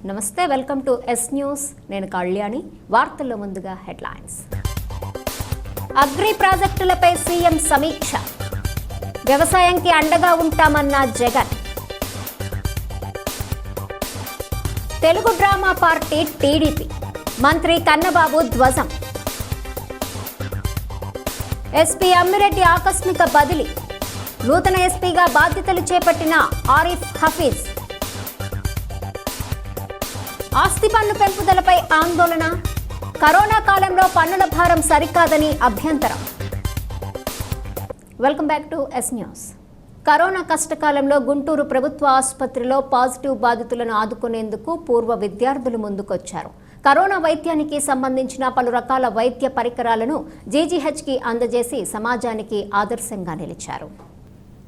నమస్తే, welcome to yes news. నేను కళ్యాణి. వార్తల్లో ముందుగా హెడ్లైన్స్. అగ్రి ప్రాజెక్టులపై సీఎం సమీక్ష. వ్యవసాయానికి అండగా ఉంటామన్న Jagan. Telugu drama party TDP మంత్రి కన్నబాబు ధ్వజం. ఎస్పీ అమ్మిరెడ్డి ఆకస్మిక బదిలీ. నూతన ఎస్పీగా బాధ్యతలు చేపట్టిన ఆరిఫ్ హఫీజ్. ఆస్తి పన్ను పెంపుదలపై ఆందోళన. కరోనా కాలంలో పన్నుల భారం సరికాదని అభ్యంతరం. Welcome back to yes news. Corona కష్టకాలంలో గుంటూరు ప్రభుత్వ ఆసుపత్రిలో పాజిటివ్ బాధితులను ఆదుకునేందుకు పూర్వ విద్యార్థులు ముందుకొచ్చారు. కరోనా వైద్యానికి సంబంధించిన పలు రకాల వైద్య పరికరాలను జీజీహెచ్కి అందజేసి సమాజానికి ఆదర్శంగా నిలిచారు.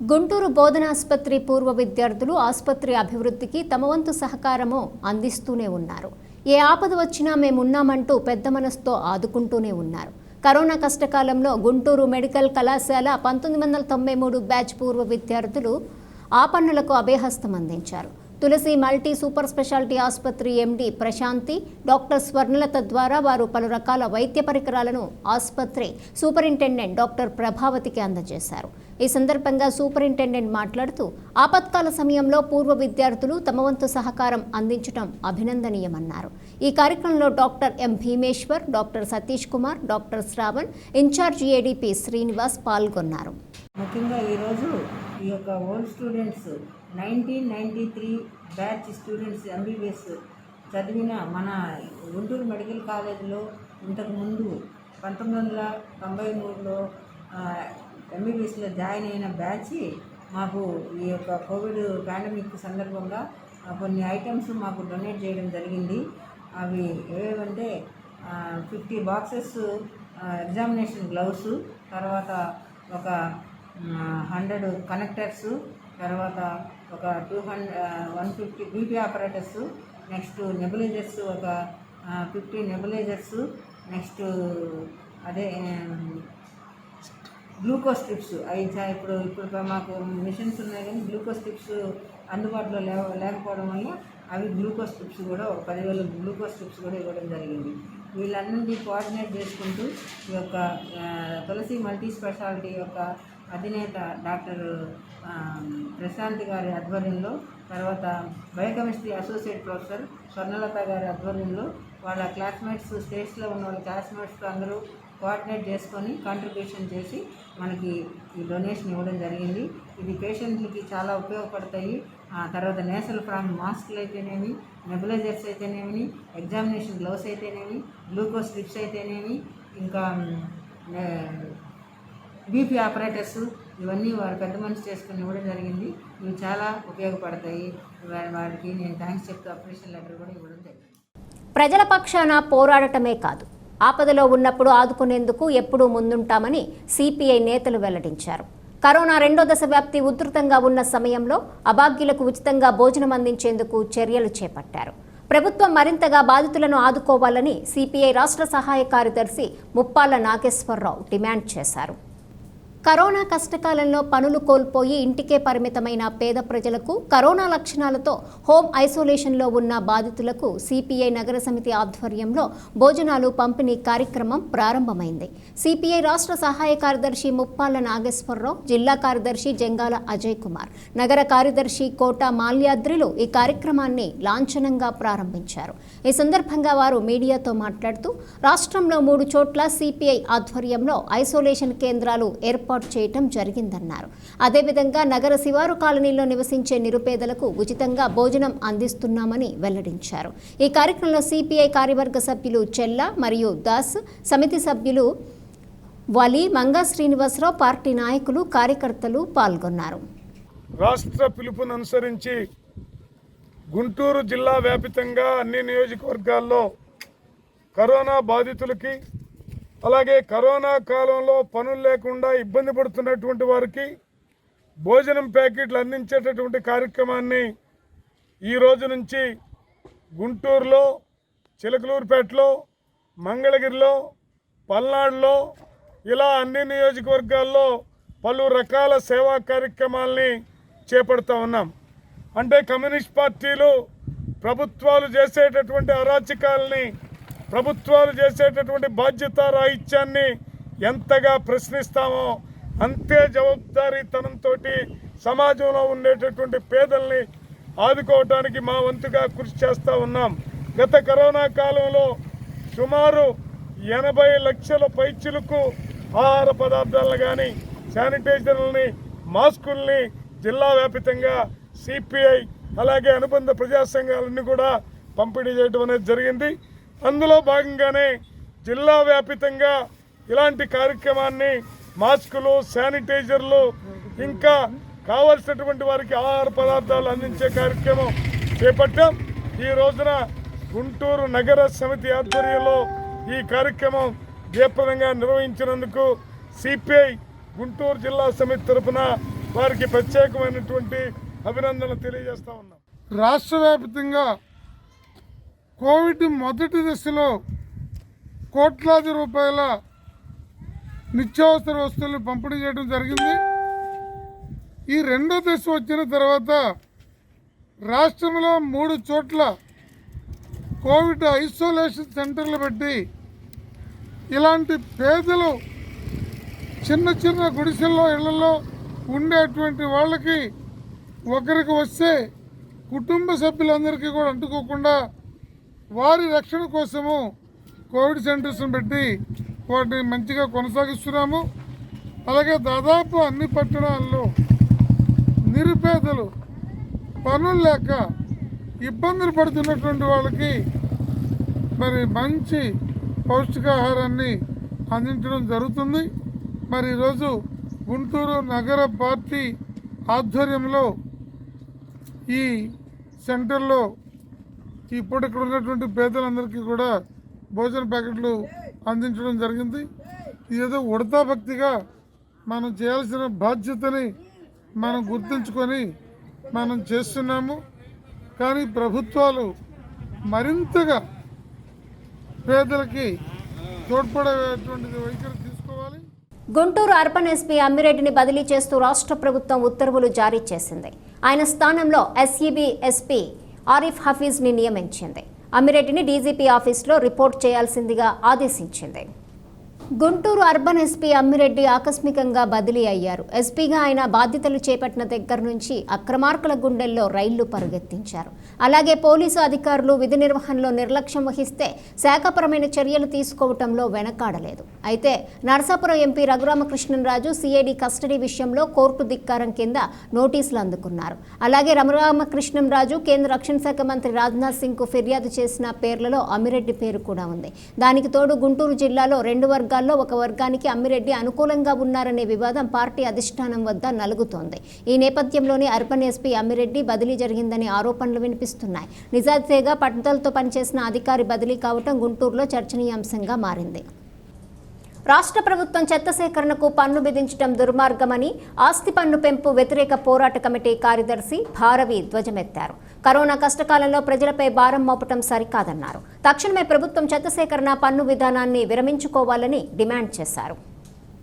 గుంటూరు బోధనాసుపత్రి పూర్వ విద్యార్థులు ఆసుపత్రి అభివృద్ధికి తమ వంతు సహకారము అందిస్తూనే ఉన్నారు. ఏ ఆపద వచ్చినా మేమున్నామంటూ పెద్ద మనసుతో ఆదుకుంటూనే ఉన్నారు. కరోనా కష్టకాలంలో గుంటూరు మెడికల్ కళాశాల 1993 బ్యాచ్ పూర్వ విద్యార్థులు ఆ పన్నులకు అభయహస్తం అందించారు. తులసి మల్టీ సూపర్ స్పెషాలిటీ ఆసుపత్రి ఎండి ప్రశాంతి, డాక్టర్ స్వర్ణలత ద్వారా వారు పలు రకాల వైద్య పరికరాలను ఆసుపత్రి సూపరింటెండెంట్ డాక్టర్ ప్రభావతికి అందజేశారు. ఈ సందర్భంగా సూపరింటెండెంట్ మాట్లాడుతూ ఆపత్కాల సమయంలో పూర్వ విద్యార్థులు తమ వంతు సహకారం అందించడం అభినందనీయమన్నారు. ఈ కార్యక్రమంలో doctor M Bhimeshwar, doctor Satish Kumar, doctor Shravan, in charge ADP Srinivas పాల్గొన్నారు. ముఖ్యంగా ఈరోజు ఈ యొక్క old students 1993 batch students MBBS చదివిన మన గుంటూరు మెడికల్ కాలేజీలో ఇంతకుముందు 1993లో ఎంబీబీఎస్లో జాయిన్ అయిన బ్యాచ్ మాకు ఈ యొక్క కోవిడ్ పాండమిక్ సందర్భంగా కొన్ని ఐటమ్స్ మాకు డొనేట్ చేయడం జరిగింది. అవి ఏవేవంటే 50 బాక్సెస్ ఎగ్జామినేషన్ గ్లౌస్, తర్వాత ఒక 100 కనెక్టర్స్, తర్వాత ఒక 150 బీపీ ఆపరేటర్స్, నెక్స్ట్ నెబులైజర్స్ ఒక 50 నెబులైజర్స్, నెక్స్ట్ అదే గ్లూకోజ్ స్ట్రిప్స్. అవి ఇప్పుడు మాకు మిషన్స్ ఉన్నాయి కానీ గ్లూకోజ్ స్ట్రిప్స్ అందుబాటులో లేకపోవడం వల్ల అవి గ్లూకోజ్ స్ట్రిప్స్ కూడా ఒక 10,000 గ్లూకోజ్ స్ట్రిప్స్ కూడా ఇవ్వడం జరిగింది. వీళ్ళన్నింటినీ కోఆర్డినేట్ చేసుకుంటూ ఈ యొక్క తులసి మల్టీ స్పెషాలిటీ యొక్క అధినేత డాక్టర్ ప్రశాంత్ గారి ఆధ్వర్యంలో, తర్వాత బయోకెమిస్ట్రీ అసోసియేట్ ప్రొఫెసర్ స్వర్ణలత గారి ఆధ్వర్యంలో వాళ్ళ క్లాస్మేట్స్, స్టేట్స్లో ఉన్న వాళ్ళ క్లాస్మేట్స్తో అందరూ కోఆర్డినేట్ చేసుకొని కాంట్రిబ్యూషన్ చేసి మనకి ఈ డొనేషన్ ఇవ్వడం జరిగింది. ఇది పేషెంట్లకి చాలా ఉపయోగపడతాయి. తర్వాత నేసల్ ఫ్రామ్ మాస్క్లు అయితేనేమి, నెబులైజర్స్ అయితేనేమి, ఎగ్జామినేషన్ గ్లౌస్ అయితేనేమి, గ్లూకోజ్ స్ట్రిప్స్ అయితేనేమి, ఇంకా బీపీ ఆపరేటర్స్, ఇవన్నీ వారు పెద్ద మనిషి చేసుకుని ఇవ్వడం జరిగింది. ఇవి చాలా ఉపయోగపడతాయి. వారికి నేను థ్యాంక్స్ చెప్తూ అప్రిషియేషన్ లెటర్ కూడా ఇవ్వడం జరిగింది. ప్రజల పక్షాన పోరాడటమే కాదు, ఆపదలో ఉన్నప్పుడు ఆదుకునేందుకు ఎప్పుడూ ముందుంటామని సిపిఐ నేతలు వెల్లడించారు. కరోనా 2వ దశ వ్యాప్తి ఉధృతంగా ఉన్న సమయంలో అభాగ్యులకు ఉచితంగా భోజనం అందించేందుకు చర్యలు చేపట్టారు. ప్రభుత్వం మరింతగా బాధితులను ఆదుకోవాలని సిపిఐ రాష్ట్ర సహాయ కార్యదర్శి ముప్పాళ్ల నాగేశ్వరరావు డిమాండ్ చేశారు. కరోనా కష్టకాలంలో పనులు కోల్పోయి ఇంటికే పరిమితమైన పేద ప్రజలకు, కరోనా లక్షణాలతో హోమ్ ఐసోలేషన్లో ఉన్న బాధితులకు సిపిఐ నగర సమితి ఆధ్వర్యంలో భోజనాలు పంపిణీ కార్యక్రమం ప్రారంభమైంది. సిపిఐ రాష్ట్ర సహాయ కార్యదర్శి ముప్పాళ్ల నాగేశ్వరరావు, జిల్లా కార్యదర్శి జంగాల అజయ్ కుమార్, నగర కార్యదర్శి కోట మాల్యాద్రిలు ఈ కార్యక్రమాన్ని లాంఛనంగా ప్రారంభించారు. ఈ సందర్భంగా వారు మీడియాతో మాట్లాడుతూ రాష్ట్రంలో 3 చోట్ల సిపిఐ ఆధ్వర్యంలో ఐసోలేషన్ కేంద్రాలు ఏర్పాటు చేయటం జరిగిందన్నారు. అదేవిధంగా నగర శివారు కాలనీలో నివసించే నిరుపేదలకు ఉచితంగా భోజనం అందిస్తున్నామని వెల్లడించారు. ఈ కార్యక్రమంలో సిపిఐ కార్యవర్గ సభ్యులు చెల్ల మరియు దాస్, సమితి సభ్యులు వలి, మంగా శ్రీనివాసరావు, పార్టీ నాయకులు, కార్యకర్తలు పాల్గొన్నారు. రాష్ట్ర పిలుపును అనుసరించి గుంటూరు జిల్లా వ్యాపితంగా అన్ని నియోజకవర్గాల్లో కరోనా బాధితులకి, అలాగే కరోనా కాలంలో పనులు లేకుండా ఇబ్బంది పడుతున్నటువంటి వారికి భోజనం ప్యాకెట్లు అందించేటటువంటి కార్యక్రమాన్ని ఈ రోజు నుంచి గుంటూరులో, చిలకలూరుపేటలో, మంగళగిరిలో, పల్నాడులో ఇలా అన్ని నియోజకవర్గాల్లో పలు రకాల సేవా కార్యక్రమాల్ని చేపడుతూ ఉన్నాం. అంటే కమ్యూనిస్ట్ పార్టీలు ప్రభుత్వాలు చేసేటటువంటి అరాచకాలని, ప్రభుత్వాలు చేసేటటువంటి బాధ్యత రాహిత్యాన్ని ఎంతగా ప్రశ్నిస్తామో అంతే జవాబుదారీతనంతో సమాజంలో ఉండేటటువంటి పేదల్ని ఆదుకోవటానికి మా వంతుగా కృషి చేస్తూ ఉన్నాం. గత కరోనా కాలంలో సుమారు 80 లక్షల పైచిలకు ఆహార పదార్థాలను కానీ, శానిటైజర్లని, మాస్కుల్ని జిల్లా వ్యాపితంగా సిపిఐ అలాగే అనుబంధ ప్రజా సంఘాలన్నీ కూడా పంపిణీ చేయడం అనేది జరిగింది. అందులో భాగంగానే జిల్లా వ్యాపితంగా ఇలాంటి కార్యక్రమాన్ని మాస్కులు, శానిటైజర్లు, ఇంకా కావలసినటువంటి వారికి ఆహార పదార్థాలు అందించే కార్యక్రమం చేపట్టాం. ఈ రోజున గుంటూరు నగర సమితి ఆధ్వర్యంలో ఈ కార్యక్రమం జయప్రదంగా నిర్వహించినందుకు సిపిఐ గుంటూరు జిల్లా సమితి తరఫున వారికి ప్రత్యేకమైనటువంటి అభినందనలు తెలియజేస్తా ఉన్నాం. రాష్ట్ర వ్యాప్తంగా కోవిడ్ మొదటి దశలో కోట్లాది రూపాయల నిత్యావసర వస్తువులు పంపిణీ చేయడం జరిగింది. ఈ రెండో దశ వచ్చిన తర్వాత రాష్ట్రంలో 3 చోట్ల కోవిడ్ ఐసోలేషన్ సెంటర్లు పెట్టి ఇలాంటి పేదలు చిన్న చిన్న గుడిసెల్లో ఇళ్లలో ఉండేటువంటి వాళ్ళకి ఒకరికి వస్తే కుటుంబ సభ్యులందరికీ కూడా అంటుకోకుండా వారి రక్షణ కోసము కోవిడ్ సెంటర్స్ని పెట్టి వాటిని మంచిగా కొనసాగిస్తున్నాము. అలాగే దాదాపు అన్ని పట్టణాల్లో నిరుపేదలు పనులు లేక ఇబ్బందులు పడుతున్నటువంటి వాళ్ళకి మరి మంచి పౌష్టికాహారాన్ని అందించడం జరుగుతుంది. మరి ఈరోజు గుంటూరు నగర పార్టీ ఆధ్వర్యంలో ఈ సెంటర్లో ఇప్పుడు ఇక్కడ ఉన్నటువంటి పేదలందరికీ కూడా భోజన ప్యాకెట్లు అందించడం జరిగింది. ఇదేదో ఉడతా భక్తిగా మనం చేయాల్సిన బాధ్యతని మనం గుర్తుంచుకొని మనం చేస్తున్నాము. కానీ ప్రభుత్వాలు మరింతగా పేదలకి తోడ్పడేటువంటి వైఖరి తీసుకోవాలి. గుంటూరు అర్బన్ ఎస్పీ అమ్మిరెడ్డిని బదిలీ చేస్తూ రాష్ట్ర ప్రభుత్వం ఉత్తర్వులు జారీ చేసింది. ఆయన స్థానంలో ఎస్ఈబీ ఎస్పీ ఆరిఫ్ హఫీజ్ని నియమించింది. అమ్మిరెడ్డిని డీజీపీ ఆఫీసులో రిపోర్ట్ చేయాల్సిందిగా ఆదేశించింది. గుంటూరు అర్బన్ ఎస్పీ అమ్మిరెడ్డి ఆకస్మికంగా బదిలీ అయ్యారు. ఎస్పీగా ఆయన బాధ్యతలు చేపట్టిన దగ్గర నుంచి అక్రమార్కుల గుండెల్లో రైళ్లు పరుగెత్తించారు. అలాగే పోలీసు అధికారులు విధి నిర్వహణలో నిర్లక్ష్యం వహిస్తే శాఖపరమైన చర్యలు తీసుకోవటంలో వెనకాడలేదు. అయితే Narasapuram MP Raghurama Krishnam Raju CID custody విషయంలో కోర్టు ధిక్కారం కింద నోటీసులు అందుకున్నారు. అలాగే రఘురామకృష్ణంరాజు కేంద్ర రక్షణ శాఖ మంత్రి రాజ్నాథ్ సింగ్ కు ఫిర్యాదు చేసిన పేర్లలో అమ్మిరెడ్డి పేరు కూడా ఉంది. దానికి తోడు గుంటూరు జిల్లాలో 2 వర్గాల్లో ఒక వర్గానికి అమ్మిరెడ్డి అనుకూలంగా ఉన్నారనే వివాదం పార్టీ అధిష్టానం వద్ద నలుగుతోంది. ఈ నేపథ్యంలోనే అర్బన్ ఎస్పీ అమ్మిరెడ్డి బదిలీ జరిగిందని ఆరోపణలు వినిపిస్తున్నాయి. నిజాయితీగా పట్టుదలతో పనిచేసిన అధికారి బదిలీ కావటం గుంటూరులో చర్చనీయాంశంగా మారింది. రాష్ట్ర ప్రభుత్వం చెత్త సేకరణకు పన్ను విధించడం దుర్మార్గమని ఆస్తి పన్ను పెంపు వ్యతిరేక పోరాట కమిటీ కార్యదర్శి భారవి ధ్వజమెత్తారు. కరోనా కష్టకాలంలో ప్రజలపై భారం మోపటం సరికాదన్నారు. తక్షణమే ప్రభుత్వం చెత్త సేకరణ పన్ను విధానాన్ని విరమించుకోవాలని డిమాండ్ చేశారు.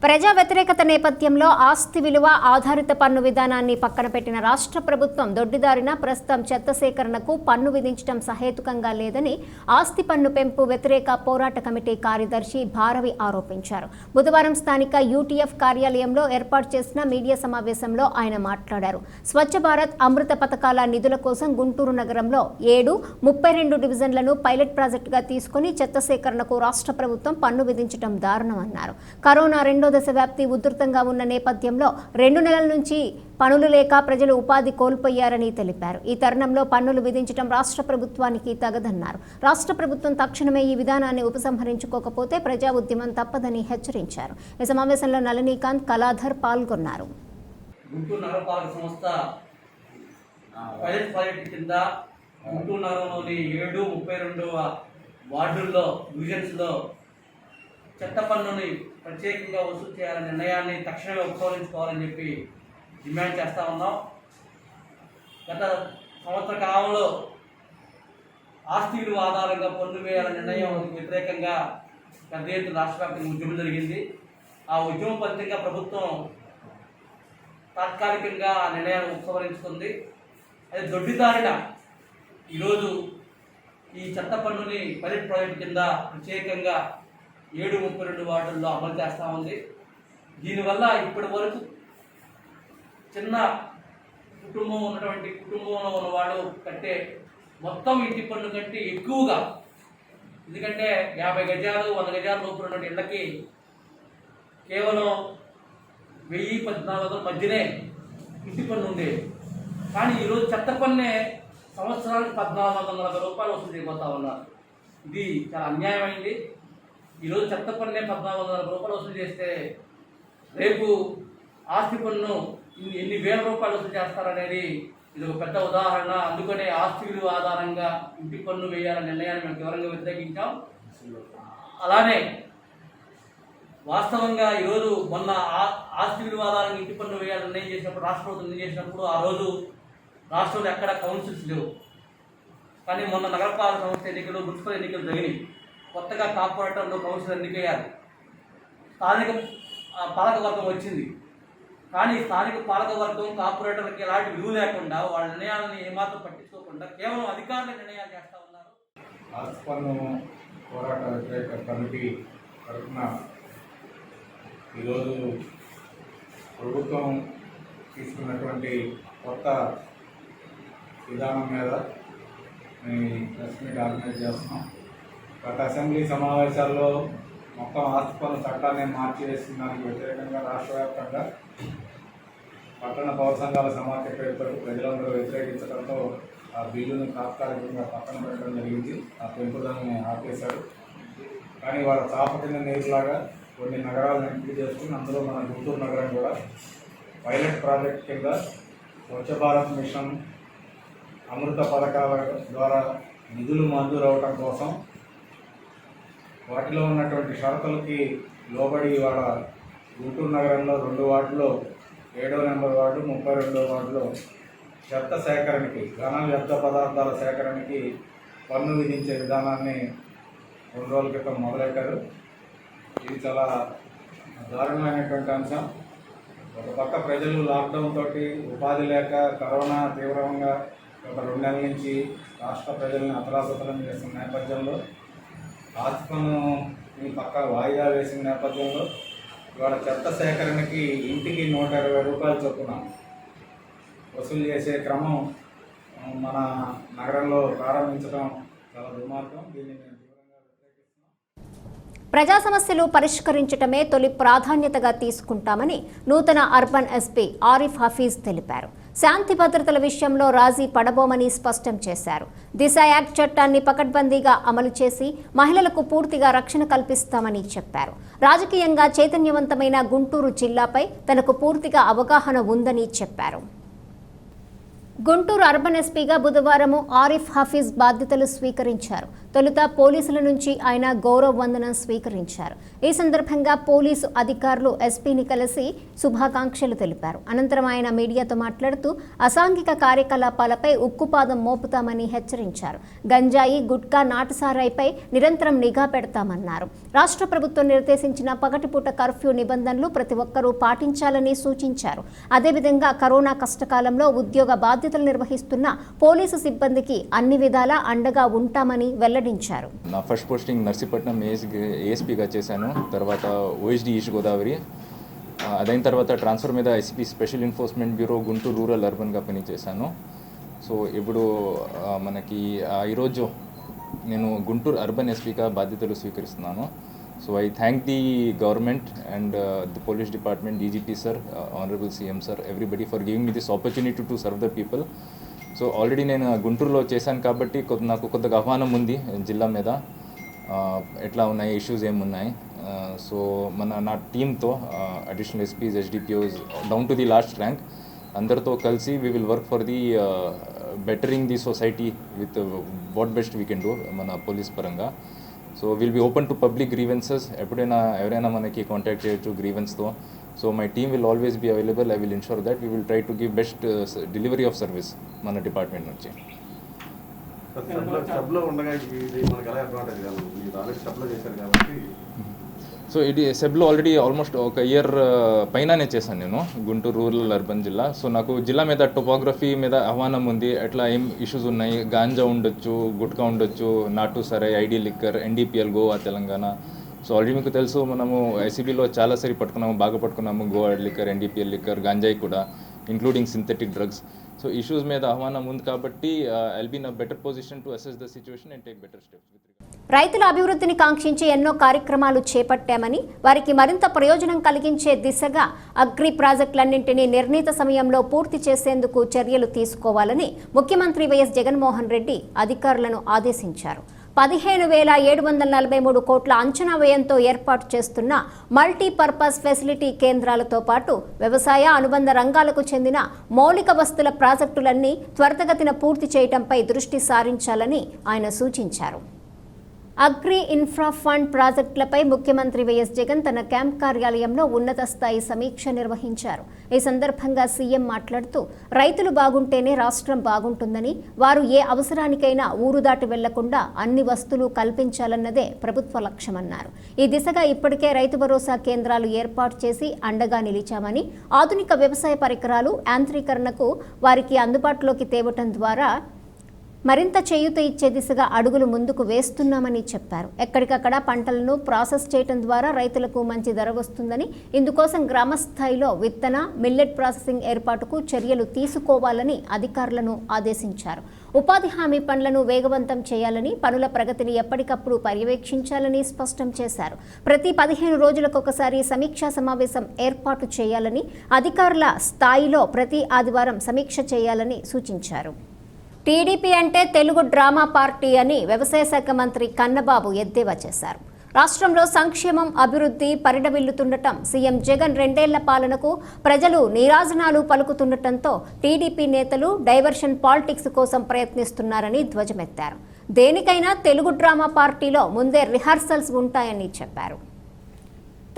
ప్రజా వ్యతిరేకత నేపథ్యంలో ఆస్తి విలువ ఆధారిత పన్ను విధానాన్ని పక్కన పెట్టిన రాష్ట్ర ప్రభుత్వం దొడ్డిదారిన ప్రస్తుతం చెత్త సేకరణకు పన్ను విధించడం సహేతుకంగా లేదని ఆస్తి పన్ను పెంపు వ్యతిరేక పోరాట కమిటీ కార్యదర్శి భారవి ఆరోపించారు. బుధవారం స్థానిక యూటీఎఫ్ కార్యాలయంలో ఏర్పాటు చేసిన మీడియా సమావేశంలో ఆయన మాట్లాడారు. స్వచ్ఛ భారత్ అమృత పథకాల నిధుల కోసం గుంటూరు నగరంలో 7 32 డివిజన్లను పైలట్ ప్రాజెక్టుగా తీసుకుని చెత్త సేకరణకు రాష్ట్ర ప్రభుత్వం పన్ను విధించడం దారుణమన్నారు. కరోనా 2వ దశ వ్యాప్తి ఉధృతంగా ఉన్న నేపథ్యంలో 2 నెలల నుంచి పనులు లేక ప్రజలు ఉపాధి కోల్పోయారని తెలిపారు. ఈ తరుణంలో పన్నులు విధించడం రాష్ట్ర ప్రభుత్వానికి తగదన్నారు. రాష్ట్ర ప్రభుత్వం తక్షణమే ఈ విధానాన్ని ఉపసంహరించుకోకపోతే ప్రజా ఉద్యమం తప్పదని హెచ్చరించారు. ఈ సమావేశంలో నళినీకాంత్, కళాధర్ పాల్గొన్నారు. గుంటూరు నగరపాలక సంస్థ పైలట్ ప్రాజెక్టు కింద గుంటూరు నగరంలోని 7, 32 వార్డుల్లో డివిజన్స్లో చెత్త పన్నుని ప్రత్యేకంగా వసూలు చేయాలనే నిర్ణయాన్ని తక్షణమే ఉపసంహరించుకోవాలని చెప్పి డిమాండ్ చేస్తూ ఉన్నాం. గత సంవత్సర కాలంలో ఆస్తి విలువ ఆధారంగా పన్ను వేయాలనే నిర్ణయం వ్యతిరేకంగా పెద్ద ఎత్తున రాష్ట్ర వ్యాప్తంగా ఉద్యమం జరిగింది. ఆ ఉద్యమం ఫలితంగా ప్రభుత్వం తాత్కాలికంగా ఆ నిర్ణయాన్ని ఉపసంహరించుకుంది. అది దొడ్డిదారిన ఈరోజు ఈ చెత్త పన్నుని పైలట్ ప్రాజెక్ట్ కింద ప్రత్యేకంగా 732 వార్డుల్లో అమలు చేస్తూ ఉంది. దీనివల్ల ఇప్పటి వరకు చిన్న కుటుంబంలో ఉన్న వాళ్ళు కట్టే మొత్తం ఇంటి పన్ను కంటే ఎక్కువగా, ఎందుకంటే 50 గజాలు 100 గజాల లోపల ఉన్న ఇళ్ళకి కేవలం 1000-1400 మధ్యనే ఇంటి పన్ను ఉండేది. కానీ ఈరోజు చెత్త పన్నే సంవత్సరానికి 1440 రూపాయలు వసూలు చేయబోతా ఉన్నారు. ఇది చాలా అన్యాయమైంది. ఈరోజు చెత్త పన్నే 1440 రూపాయలు వసూలు చేస్తే రేపు ఆస్తి పన్ను ఎన్ని వేల రూపాయలు వసూలు చేస్తారనేది ఇది ఒక పెద్ద ఉదాహరణ. అందుకనే ఆస్తి విలువ ఆధారంగా ఇంటి పన్ను వేయాలనే నిర్ణయాన్ని మేము తీవ్రంగా వ్యతిరేకించాం. అలానే వాస్తవంగా ఈరోజు మొన్న ఆస్తి విలువ ఆధారంగా ఇంటి పన్ను వేయాలని నిర్ణయం చేసినప్పుడు, రాష్ట్ర ప్రభుత్వం నిర్ణయం చేసినప్పుడు ఆ రోజు రాష్ట్రంలో ఎక్కడ కౌన్సిల్స్ లేవు. కానీ మొన్న నగరపాలక సంస్థ ఎన్నికలు, మున్సిపల్ ఎన్నికలు జరిగినాయి. కొత్తగా కార్పొరేటర్లు కౌన్సిల్ ఎన్నికయ్యారు. స్థానిక పాలకవర్గం వచ్చింది. కానీ స్థానిక పాలకవర్గం కార్పొరేటర్లకి ఎలాంటి విలువ లేకుండా వాళ్ళ నిర్ణయాలను ఏమాత్రం పట్టించుకోకుండా కేవలం అధికారుల నిర్ణయాలు చేస్తూ ఉన్నారు. ఆస్తి పన్ను పోరాట వ్యతిరేక కమిటీ తరఫున ఈరోజు ప్రభుత్వం తీసుకున్నటువంటి కొత్త విధానం మీద ప్రెస్ మీట్ ఆర్గనైజ్ చేస్తున్నాం. గత అసెంబ్లీ సమావేశాల్లో మొత్తం ఆస్తి పన్ను చట్టాన్ని మార్చివేసిన దానికి వ్యతిరేకంగా రాష్ట్ర వ్యాప్తంగా పట్టణ పౌర సంఘాల సమాఖ్య పేరుతో ప్రజలందరూ వ్యతిరేకించడంతో ఆ బిల్లును తాత్కాలికంగా పక్కన పెట్టడం జరిగింది. ఆ పెంపుదలని ఆపేశారు. కానీ వాళ్ళ చాప కింద నీరులాగా కొన్ని నగరాలను ఎంపిక చేసుకుని అందులో మన గుంటూరు నగరం కూడా పైలట్ ప్రాజెక్ట్ కింద స్వచ్ఛ భారత్ మిషన్, అమృత పథకాల ద్వారా నిధులు మంజూరు అవడం కోసం వాటిలో ఉన్నటువంటి షరతులకి లోబడి వాళ్ళ గుంటూరు నగరంలో 2 వార్డులో 7వ నెంబర్ వార్డు, 32వ వార్డులో చెత్త సేకరణకి, ఘన వ్యర్థ పదార్థాల సేకరణకి పన్ను విధించే విధానాన్ని 2 రోజుల క్రితం మొదలెట్టారు. ఇది చాలా దారుణమైనటువంటి అంశం. ఒక పక్క ప్రజలు లాక్డౌన్ తోటి ఉపాధి లేక, కరోనా తీవ్రంగా గత 2 నెలల నుంచి రాష్ట్ర ప్రజలను అతలాకుతలం చేస్తున్న నేపథ్యంలో, ఆస్తి పన్ను ఈ పక్క వాయిదా వేసిన నేపథ్యంలో ఇవాళ చెత్త సేకరణకి ఇంటికి 120 రూపాయలు చొప్పున వసూలు చేసే క్రమం మన నగరంలో ప్రారంభించడం చాలా దుర్మార్గం. దీన్ని మేము తీవ్రంగా వ్యతిరేకిస్తున్నాం. ప్రజా సమస్యలు పరిష్కరించడమే తొలి ప్రాధాన్యతగా తీసుకుంటామని నూతన అర్బన్ ఎస్పీ ఆరిఫ్ హఫీజ్ తెలిపారు. శాంతి భద్రతల విషయంలో రాజీ పడబోమని స్పష్టం చేశారు. దిశ యాక్ట్ చట్టాన్ని పకడ్బందీగా అమలు చేసి మహిళలకు పూర్తిగా రక్షణ కల్పిస్తామని చెప్పారు. రాజకీయంగా చైతన్యవంతమైన గుంటూరు జిల్లాపై తనకు పూర్తిగా అవగాహన ఉందని చెప్పారు. గుంటూరు అర్బన్ ఎస్పీగా బుధవారం ఆరిఫ్ హఫీజ్ బాధ్యతలు స్వీకరించారు. తొలుత పోలీసుల నుంచి ఆయన గౌరవ వందనం స్వీకరించారు. ఈ సందర్భంగా పోలీసు అధికారులు ఎస్పీని కలిసి శుభాకాంక్షలు తెలిపారు. అనంతరం ఆయన మీడియాతో మాట్లాడుతూ అసాంఘిక కార్యకలాపాలపై ఉక్కుపాదం మోపుతామని హెచ్చరించారు. గంజాయి, గుట్కా, నాటుసారాయిపై నిరంతరం నిఘా పెడతామన్నారు. రాష్ట్ర ప్రభుత్వం నిర్దేశించిన పగటిపూట కర్ఫ్యూ నిబంధనలు ప్రతి ఒక్కరూ పాటించాలని సూచించారు. అదేవిధంగా కరోనా కష్టకాలంలో ఉద్యోగ బాధ్యతలు నిర్వహిస్తున్న పోలీసు సిబ్బందికి అన్ని విధాలా అండగా ఉంటామని వెల్లడించారు. నా ఫస్ట్ పోస్టింగ్ నర్సీపట్నం ఏఎస్పీగా చేశాను. తర్వాత ఓఎస్డీ ఈస్ట్ గోదావరి, అదైన తర్వాత ట్రాన్స్ఫర్ మీద SP special enforcement bureau Guntur rural అర్బన్గా పనిచేశాను. సో ఇప్పుడు మనకి ఈరోజు నేను గుంటూరు అర్బన్ ఎస్పీగా బాధ్యతలు స్వీకరిస్తున్నాను. So I thank the government and the police department, DGP sir, honorable CM sir, everybody for giving me this opportunity to serve the people. So already నేను గుంటూరులో చేశాను కాబట్టి నాకు కొద్దిగా ఆహ్వానం ఉంది జిల్లా మీద, ఎట్లా ఉన్నాయి ఇష్యూస్ ఏమున్నాయి. సో నా టీమ్తో additional SPs, HDPOs down to the last rank అందరితో కలిసి we will work for the bettering the society with what best we can do మన పోలీస్ పరంగా. So will be open to public grievances. ఎవరైనా మనకి contact చేయొచ్చు గ్రీవెన్స్తో. So my team will always be available. I will ensure that we will try to give best delivery of service మన department నుంచి. సబ్లో ఉండగా ఇది మనకు ఎలా అడ్వాంటేజ్ కాదు, మీరు ఆల్రెడీ సబ్లో చేశారు కాబట్టి సో ఇది సెబ్లో ఆల్రెడీ ఆల్మోస్ట్ ఒక ఇయర్ పైననే చేశాను నేను, గుంటూరు రూరల్ అర్బన్ జిల్లా. సో నాకు జిల్లా మీద టోపోగ్రఫీ మీద ఆహ్వానం ఉంది, ఎట్లా ఏం ఇష్యూస్ ఉన్నాయి, గాంజా ఉండొచ్చు, గుట్కా ఉండొచ్చు, నాటు సరే, ID liquor, NDPL, Goa, Telangana. So already మీకు తెలుసు, మనము ఐసీబీలో చాలాసారి పట్టుకున్నాము, బాగా పట్టుకున్నాము, గోవా లిక్కర్, ఎన్డీపీఎల్ లిక్కర్, గాంజాయి కూడా, including synthetic drugs. So issues మీద ఆహ్వానం ఉంది కాబట్టి I'll be in a better position to assess the situation and take better steps. రైతుల అభివృద్ధిని కాంక్షించి ఎన్నో కార్యక్రమాలు చేపట్టామని, వారికి మరింత ప్రయోజనం కలిగించే దిశగా అగ్రి ప్రాజెక్టులన్నింటినీ నిర్ణీత సమయంలో పూర్తి చేసేందుకు చర్యలు తీసుకోవాలని ముఖ్యమంత్రి వైఎస్ జగన్మోహన్ రెడ్డి అధికారులను ఆదేశించారు. 15,743 కోట్ల అంచనా వ్యయంతో ఏర్పాటు చేస్తున్న మల్టీపర్పస్ ఫెసిలిటీ కేంద్రాలతో పాటు వ్యవసాయ అనుబంధ రంగాలకు చెందిన మౌలిక వస్తుల ప్రాజెక్టులన్నీ త్వరితగతిన పూర్తి చేయడంపై దృష్టి సారించాలని ఆయన సూచించారు. అగ్రి ఇన్ఫ్రా ఫండ్ ప్రాజెక్టులపై ముఖ్యమంత్రి వైఎస్ జగన్ తన క్యాంప్ కార్యాలయంలో ఉన్నత స్థాయి సమీక్ష నిర్వహించారు. ఈ సందర్భంగా సీఎం మాట్లాడుతూ, రైతులు బాగుంటేనే రాష్ట్రం బాగుంటుందని, వారు ఏ అవసరానికైనా ఊరు దాటి వెళ్లకుండా అన్ని వస్తువులు కల్పించాలన్నదే ప్రభుత్వ లక్ష్యమన్నారు. ఈ దిశగా ఇప్పటికే రైతు భరోసా కేంద్రాలు ఏర్పాటు చేసి అండగా నిలిచామని, ఆధునిక వ్యవసాయ పరికరాలు, యాంత్రీకరణకు వారికి అందుబాటులోకి తేవటం ద్వారా మరింత చేయూత ఇచ్చే దిశగా అడుగులు ముందుకు వేస్తున్నామని చెప్పారు. ఎక్కడికక్కడ పంటలను ప్రాసెస్ చేయడం ద్వారా రైతులకు మంచి ధర వస్తుందని, ఇందుకోసం గ్రామ స్థాయిలో విత్తన, మిల్లెట్ ప్రాసెసింగ్ ఏర్పాటుకు చర్యలు తీసుకోవాలని అధికారులను ఆదేశించారు. ఉపాధి హామీ పనులను వేగవంతం చేయాలని, పనుల ప్రగతిని ఎప్పటికప్పుడు పర్యవేక్షించాలని స్పష్టం చేశారు. ప్రతి 15 రోజులకొకసారి సమీక్షా సమావేశం ఏర్పాటు చేయాలని, అధికారుల స్థాయిలో ప్రతి ఆదివారం సమీక్ష చేయాలని సూచించారు. టీడీపీ అంటే తెలుగు డ్రామా పార్టీ అని వ్యవసాయ శాఖ మంత్రి కన్నబాబు ఎద్దేవా చేశారు. రాష్ట్రంలో సంక్షేమం, అభివృద్ధి పరిడవిల్లుతుండటం, సీఎం జగన్ 2 ఏళ్ల పాలనకు ప్రజలు నీరాజనాలు పలుకుతుండటంతో టీడీపీ నేతలు డైవర్షన్ పాలిటిక్స్ కోసం ప్రయత్నిస్తున్నారని ధ్వజమెత్తారు. దేనికైనా తెలుగు డ్రామా పార్టీలో ముందే రిహార్సల్స్ ఉంటాయని చెప్పారు.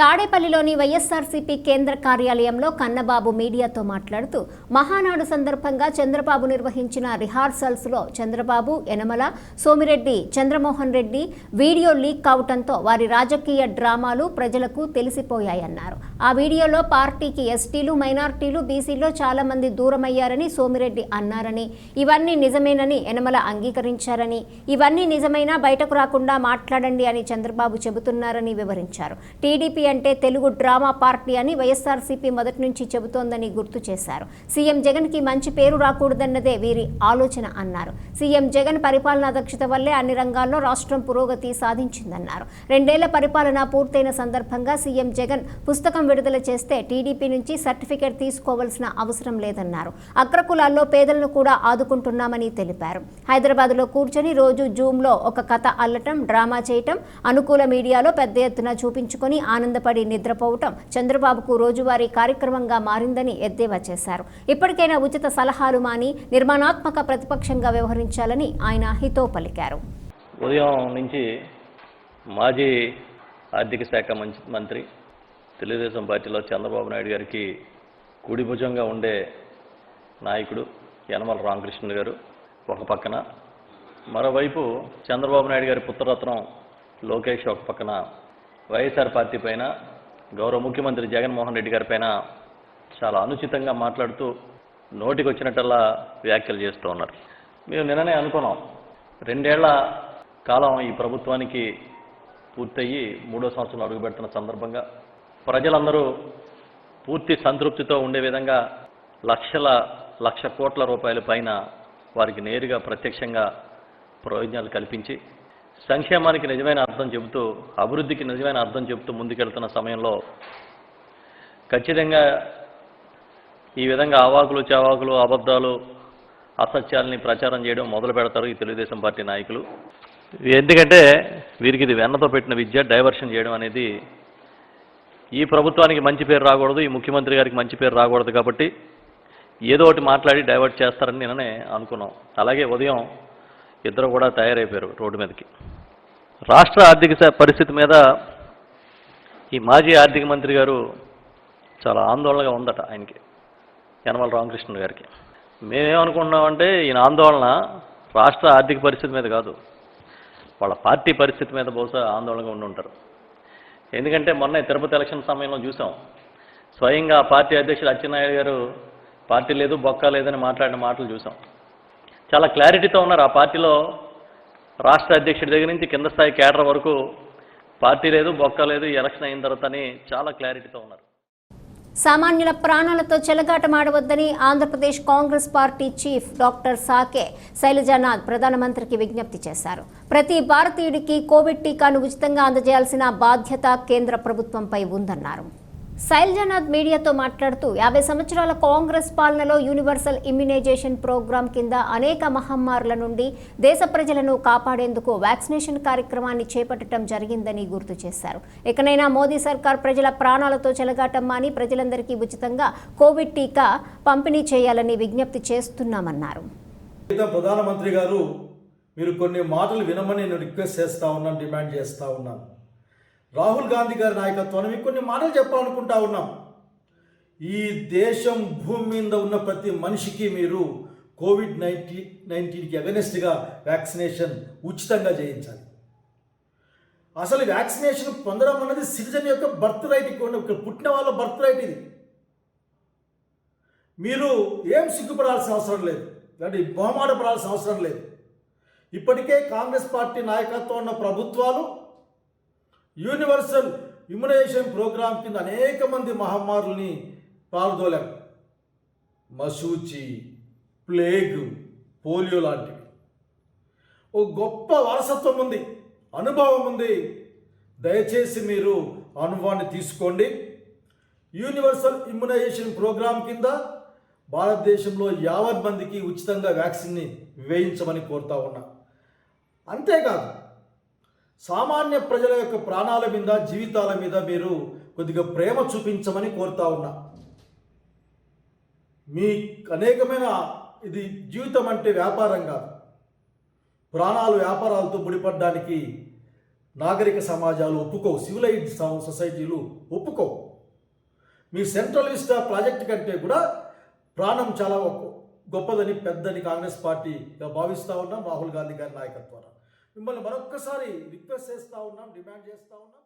తాడేపల్లిలోని వైఎస్ఆర్సీపీ కేంద్ర కార్యాలయంలో కన్నబాబు మీడియాతో మాట్లాడుతూ, మహానాడు సందర్భంగా చంద్రబాబు నిర్వహించిన రిహార్సల్స్లో చంద్రబాబు, యనమల, సోమిరెడ్డి, చంద్రమోహన్ రెడ్డి వీడియో లీక్ కావడంతో వారి రాజకీయ డ్రామాలు ప్రజలకు తెలిసిపోయాయన్నారు. ఆ వీడియోలో పార్టీకి ఎస్టీలు, మైనార్టీలు, బీసీలో చాలా మంది దూరమయ్యారని సోమిరెడ్డి అన్నారని, ఇవన్నీ నిజమేనని యనమల అంగీకరించారని, ఇవన్నీ నిజమైనా బయటకు రాకుండా మాట్లాడండి అని చంద్రబాబు చెబుతున్నారని వివరించారు. టీడీపీ అంటే తెలుగు డ్రామా పార్టీ అని వైఎస్ఆర్సీపీ మొదటి నుంచి చెబుతోందని గుర్తు చేశారు. సీఎం జగన్ కి మంచి పేరు రాకూడదన్నదే వీరి ఆలోచన అన్నారు. సీఎం జగన్ పరిపాలనా దక్షత వల్లే అన్ని రంగాల్లో రాష్ట్రం పురోగతి సాధించిందన్నారు. 2 ఏళ్ల పరిపాలన పూర్తయిన సందర్భంగా సీఎం జగన్ పుస్తకం విడుదల చేస్తే టీడీపీ నుంచి సర్టిఫికేట్ తీసుకోవాల్సిన అవసరం లేదన్నారు. అగ్రకులాల్లో పేదలను కూడా ఆదుకుంటున్నామని తెలిపారు. హైదరాబాద్లో కూర్చొని రోజు జూమ్లో ఒక కథ అల్లటం, డ్రామా చేయటం, అనుకూల మీడియాలో పెద్ద ఎత్తున చూపించుకొని ఆనందపడి నిద్రపోవటం చంద్రబాబుకు రోజువారీ కార్యక్రమంగా మారిందని ఎద్దేవా చేశారు. ఇప్పటికైనా ఉచిత సలహాలు మాని నిర్మాణాత్మక ప్రతిపక్షంగా వ్యవహరించాలని ఆయన హితో పలికారు. ఉదయం నుంచి మాజీ ఆర్థిక శాఖ మంత్రి, తెలుగుదేశం పార్టీలో చంద్రబాబు నాయుడు గారికి కుడి భుజంగా ఉండే నాయకుడు యనమల రామకృష్ణ గారు ఒక పక్కన, మరోవైపు చంద్రబాబు నాయుడు గారి పుత్రరత్నం లోకేష్ ఒక పక్కన, వైఎస్ఆర్ పార్టీ పైన, గౌరవ ముఖ్యమంత్రి జగన్మోహన్ రెడ్డి గారి పైన చాలా అనుచితంగా మాట్లాడుతూ నోటికి వచ్చినట్టల్లా వ్యాఖ్యలు చేస్తూ ఉన్నారు. మేము నిన్ననే అనుకున్నాం, 2 ఏళ్ల కాలం ఈ ప్రభుత్వానికి పూర్తయ్యి 3వ సంవత్సరం అడుగుపెడుతున్న సందర్భంగా ప్రజలందరూ పూర్తి సంతృప్తితో ఉండే విధంగా 1,00,00,000 కోట్ల రూపాయల పైన వారికి నేరుగా ప్రత్యక్షంగా ప్రయోజనాలు కల్పించి, సంక్షేమానికి నిజమైన అర్థం చెబుతూ, అభివృద్ధికి నిజమైన అర్థం చెబుతూ ముందుకెళ్తున్న సమయంలో ఖచ్చితంగా ఈ విధంగా అవాకులు చవాకులు, అబద్ధాలు, అసత్యాలని ప్రచారం చేయడం మొదలు పెడతారు ఈ తెలుగుదేశం పార్టీ నాయకులు. ఎందుకంటే వీరికి ఇది వెన్నతో పెట్టిన విద్య. డైవర్షన్ చేయడం అనేది ఈ ప్రభుత్వానికి మంచి పేరు రాకూడదు, ఈ ముఖ్యమంత్రి గారికి మంచి పేరు రాకూడదు కాబట్టి ఏదో ఒకటి మాట్లాడి డైవర్ట్ చేస్తారని నిన్ననే అనుకున్నాం. అలాగే ఉదయం ఇద్దరు కూడా తయారైపోయారు రోడ్డు మీదకి. రాష్ట్ర ఆర్థిక పరిస్థితి మీద ఈ మాజీ ఆర్థిక మంత్రి గారు చాలా ఆందోళనగా ఉందట ఆయనకి, యనమల రామకృష్ణ గారికి. మేమేమనుకుంటున్నామంటే ఈయన ఆందోళన రాష్ట్ర ఆర్థిక పరిస్థితి మీద కాదు, వాళ్ళ పార్టీ పరిస్థితి మీద బహుశా ఆందోళనగా ఉండి ఉంటారు. ఎందుకంటే మొన్న తిరుపతి ఎలక్షన్ సమయంలో చూసాం, స్వయంగా పార్టీ అధ్యక్షుడు అచ్చెన్నాయుడు గారు పార్టీ లేదు బొక్క లేదని మాట్లాడిన మాటలు చూసాం. చాలా క్లారిటీతో ఉన్నారు ఆ పార్టీలో, రాష్ట్ర అధ్యక్షుడి దగ్గర నుంచి కింద స్థాయి కేడర్ వరకు పార్టీ లేదు బొక్క లేదు ఈ ఎలక్షన్ అయిన తర్వాత అని చాలా క్లారిటీతో ఉన్నారు. సామాన్యుల ప్రాణాలతో చెలగాటమాడవద్దని Andhra Pradesh Congress party chief doctor Sake Sailajanath ప్రధానమంత్రికి విజ్ఞప్తి చేశారు. ప్రతి భారతీయుడికి కోవిడ్ టీకాను ఉచితంగా అందజేయాల్సిన బాధ్యత కేంద్ర ప్రభుత్వంపై ఉందన్నారు. శైలజానాథ్ మీడియాతో మాట్లాడుతూ 50 సంవత్సరాల కాంగ్రెస్ పాలనలో యూనివర్సల్ ఇమ్యునైజేషన్ ప్రోగ్రాం కింద అనేక మహమ్మారుల నుండి దేశ ప్రజలను కాపాడేందుకు వ్యాక్సినేషన్ కార్యక్రమాన్ని చేపట్టడం జరిగిందని గుర్తు చేశారు. ఇకనైనా మోదీ సర్కార్ ప్రజల ప్రాణాలతో చెలగాటం మాని ప్రజలందరికీ ఉచితంగా కోవిడ్ టీకా పంపిణీ చేయాలని విజ్ఞప్తి చేస్తున్నామన్నారు. ప్రధానమంత్రి గారు, మీరు కొన్ని మాటలు వినమని నేను రిక్వెస్ట్ చేస్తూ ఉన్నాను, డిమాండ్ చేస్తూ ఉన్నాను. రాహుల్ గాంధీ గారి నాయకత్వాన్ని మీకు కొన్ని మాటలు చెప్పాలనుకుంటా ఉన్నాం. ఈ దేశం భూమి మీద ఉన్న ప్రతి మనిషికి మీరు కోవిడ్-19కి అగెనెస్ట్గా వ్యాక్సినేషన్ ఉచితంగా చేయించాలి. అసలు వ్యాక్సినేషన్ పొందడం అన్నది సిటిజన్ యొక్క బర్త్ రైట్, పుట్టిన వాళ్ళ బర్త్ రైట్. ఇది మీరు ఏం సిగ్గుపడాల్సిన అవసరం లేదు, అంటే మొహమాట పడాల్సిన అవసరం లేదు. ఇప్పటికే కాంగ్రెస్ పార్టీ నాయకత్వం ఉన్న ప్రభుత్వాలు యూనివర్సల్ ఇమ్యునైజేషన్ ప్రోగ్రాం కింద అనేక మంది మహమ్మారుల్ని పాల్గొలేం. మశూచి, ప్లేగ్, పోలియో లాంటివి. ఓ గొప్ప వారసత్వం ఉంది, అనుభవం ఉంది. దయచేసి మీరు అనుభవాన్ని తీసుకోండి. యూనివర్సల్ ఇమ్యునైజేషన్ ప్రోగ్రాం కింద భారతదేశంలో 50 మందికి ఉచితంగా వ్యాక్సిన్ని వేయించమని కోరుతా ఉన్నా. అంతేకాదు, సామాన్య ప్రజల యొక్క ప్రాణాల మీద, జీవితాల మీద మీరు కొద్దిగా ప్రేమ చూపించమని కోరుతా ఉన్నా. మీ అనేకమైన ఇది జీవితం అంటే వ్యాపారం కాదు. ప్రాణాలు వ్యాపారాలతో ముడిపడడానికి నాగరిక సమాజాలు ఒప్పుకోవు, సివిలైజ్డ్ సొసైటీలు ఒప్పుకోవు. మీ సెంట్రల్ విస్టా ప్రాజెక్ట్ కంటే కూడా ప్రాణం చాలా గొప్పదని, పెద్దని కాంగ్రెస్ పార్టీగా భావిస్తూ ఉన్నాం. రాహుల్ గాంధీ గారి నాయకత్వాన్ని మిమ్మల్ని మరొక్కసారి రిక్వెస్ట్ చేస్తూ ఉన్నాం, డిమాండ్ చేస్తూ ఉన్నాం.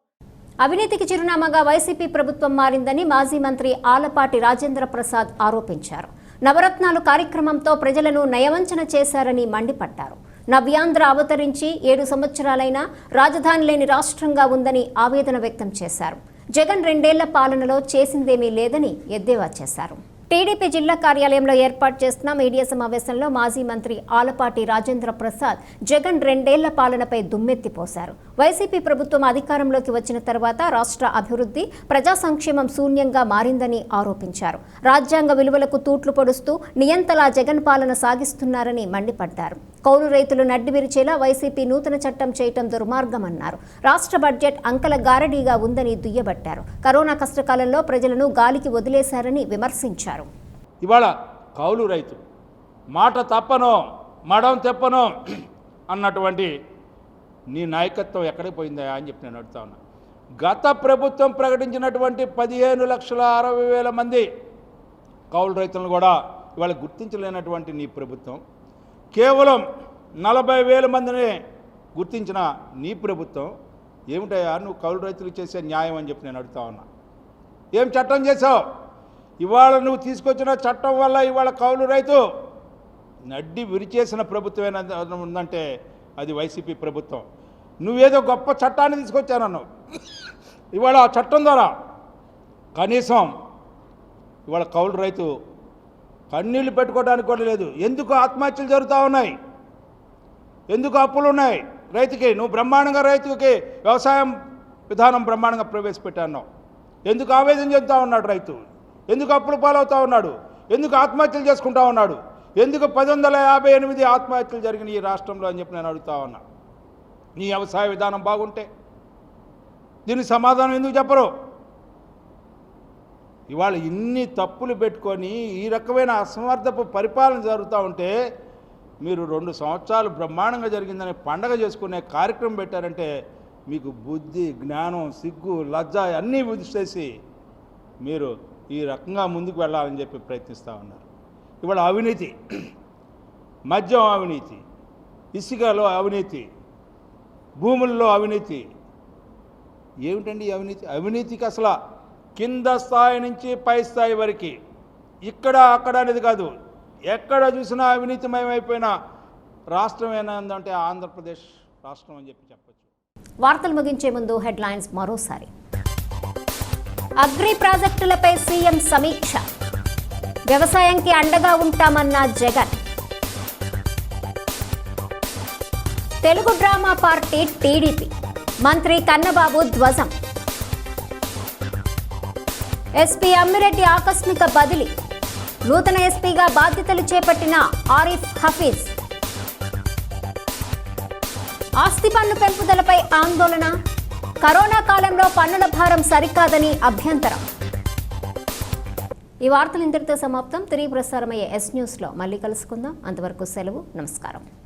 అవినీతికి చిరునామాగా వైసీపీ ప్రభుత్వం మారిందని మాజీ మంత్రి ఆలపాటి రాజేంద్ర ప్రసాద్ ఆరోపించారు. నవరత్నాలు కార్యక్రమంతో ప్రజలను నయవంచన చేశారని మండిపడ్డారు. నవ్యాంధ్ర అవతరించి 7 సంవత్సరాలైనా రాజధాని లేని రాష్ట్రంగా ఉందని ఆవేదన వ్యక్తం చేశారు. జగన్ 2 ఏళ్ల పాలనలో చేసిందేమీ లేదని ఎద్దేవా చేశారు. టీడీపీ జిల్లా కార్యాలయంలో ఏర్పాటు చేసిన మీడియా సమావేశంలో మాజీ మంత్రి ఆలపాటి రాజేంద్ర ప్రసాద్ జగన్ 2 ఏళ్ల పాలనపై దుమ్మెత్తిపోశారు. వైసీపీ ప్రభుత్వం అధికారంలోకి వచ్చిన తర్వాత రాష్ట్ర అభివృద్ధి, ప్రజా సంక్షేమం శూన్యంగా మారిందని ఆరోపించారు. రాజ్యాంగ విలువలకు తూట్లు పొడుస్తూ నియంతలా జగన్ పాలన సాగిస్తున్నారని మండిపడ్డారు. కౌలు రైతులు నడ్డి విరిచేలా వైసీపీ నూతన చట్టం చేయటం దుర్మార్గమన్నారు. రాష్ట్ర బడ్జెట్ అంకల గారడీగా ఉందని దుయ్యబట్టారు. కరోనా కష్టకాలంలో ప్రజలను గాలికి వదిలేశారని విమర్శించారు. ఇవాళ కౌలు రైతు మాట తప్పను, మడం తెప్పను అన్నటువంటి నీ నాయకత్వం ఎక్కడికి పోయిందా అని చెప్పి నేను అడుగుతా ఉన్నా. గత ప్రభుత్వం ప్రకటించినటువంటి 15,60,000 మంది కౌలు రైతులను కూడా ఇవాళ గుర్తించలేనటువంటి నీ ప్రభుత్వం, కేవలం 40,000 మందిని గుర్తించిన నీ ప్రభుత్వం ఏమిటయ్యా నువ్వు కౌలు రైతులకు చేసే న్యాయం అని చెప్పి నేను అడుగుతా ఉన్నా. ఏం చట్టం చేసావు? ఇవాళ నువ్వు తీసుకొచ్చిన చట్టం వల్ల ఇవాళ కౌలు రైతు నడ్డి విరిచేసిన ప్రభుత్వం ఏమైనా ఉందంటే అది వైసీపీ ప్రభుత్వం. నువ్వేదో గొప్ప చట్టాన్ని తీసుకొచ్చానన్నావు. ఇవాళ ఆ చట్టం ద్వారా కనీసం ఇవాళ కౌలు రైతు కన్నీళ్లు పెట్టుకోవడానికి కూడా లేదు. ఎందుకు ఆత్మహత్యలు జరుగుతూ ఉన్నాయి? ఎందుకు అప్పులు ఉన్నాయి రైతుకి? నువ్వు బ్రహ్మాండంగా రైతుకి వ్యవసాయం విధానం బ్రహ్మాండంగా ప్రవేశపెట్టావు. ఎందుకు ఆవేదన చెందుతూ ఉన్నాడు రైతు? ఎందుకు అప్పులు పాలవుతూ ఉన్నాడు? ఎందుకు ఆత్మహత్యలు చేసుకుంటా ఉన్నాడు? ఎందుకు 1158 ఆత్మహత్యలు జరిగిన ఈ రాష్ట్రంలో అని చెప్పి నేను అడుగుతా ఉన్నా. నీ వ్యవసాయ విధానం బాగుంటే దీనికి సమాధానం ఎందుకు చెప్పరు? ఇవాళ ఇన్ని తప్పులు పెట్టుకొని ఈ రకమైన అసమర్థపు పరిపాలన జరుగుతూ ఉంటే మీరు 2 సంవత్సరాలు బ్రహ్మాండంగా జరిగిందని పండగ చేసుకునే కార్యక్రమం పెట్టారంటే మీకు బుద్ధి, జ్ఞానం, సిగ్గు, లజ్జ అన్నీ విడిచేసి మీరు ఈ రకంగా ముందుకు వెళ్ళాలని చెప్పి ప్రయత్నిస్తూ ఉన్నారు. ఇవాళ అవినీతి, మద్యం అవినీతి, ఇసుకలో అవినీతి, భూముల్లో అవినీతి, ఏమిటండి అవినీతికి అసలు కింద స్థాయి నుంచి పై స్థాయి వరకు ఇక్కడ అక్కడ అనేది కాదు, ఎక్కడ చూసినా అవినీతిమయమైపోయిన రాష్ట్రం ఏమైందంటే ఆంధ్రప్రదేశ్ రాష్ట్రం అని చెప్పచ్చు. వార్తలు ముగించే ముందు హెడ్లైన్స్ మరోసారి. అగ్రి ప్రాజెక్టులపై సీఎం సమీక్ష, వ్యవసాయానికి అండగా ఉంటామన్న Jagan. Telugu drama party TDP, మంత్రి కన్నబాబు ధ్వజం. ఎస్పీ అమ్మిరెడ్డి ఆకస్మిక బదిలీ, నూతన ఎస్పీగా బాధ్యతలు చేపట్టిన ఆరిఫ్ హఫీజ్. ఆస్తి పన్ను పెంపుదలపై ఆందోళన, కరోనా కాలంలో పన్నుల భారం సరికాదని అభ్యంతరం. ఈ వార్తలు ఇంతటితో సమాప్తం. తిరిగి ప్రసారమయ్యే ఎస్ న్యూస్లో మళ్ళీ కలుసుకుందాం. అంతవరకు సెలవు, నమస్కారం.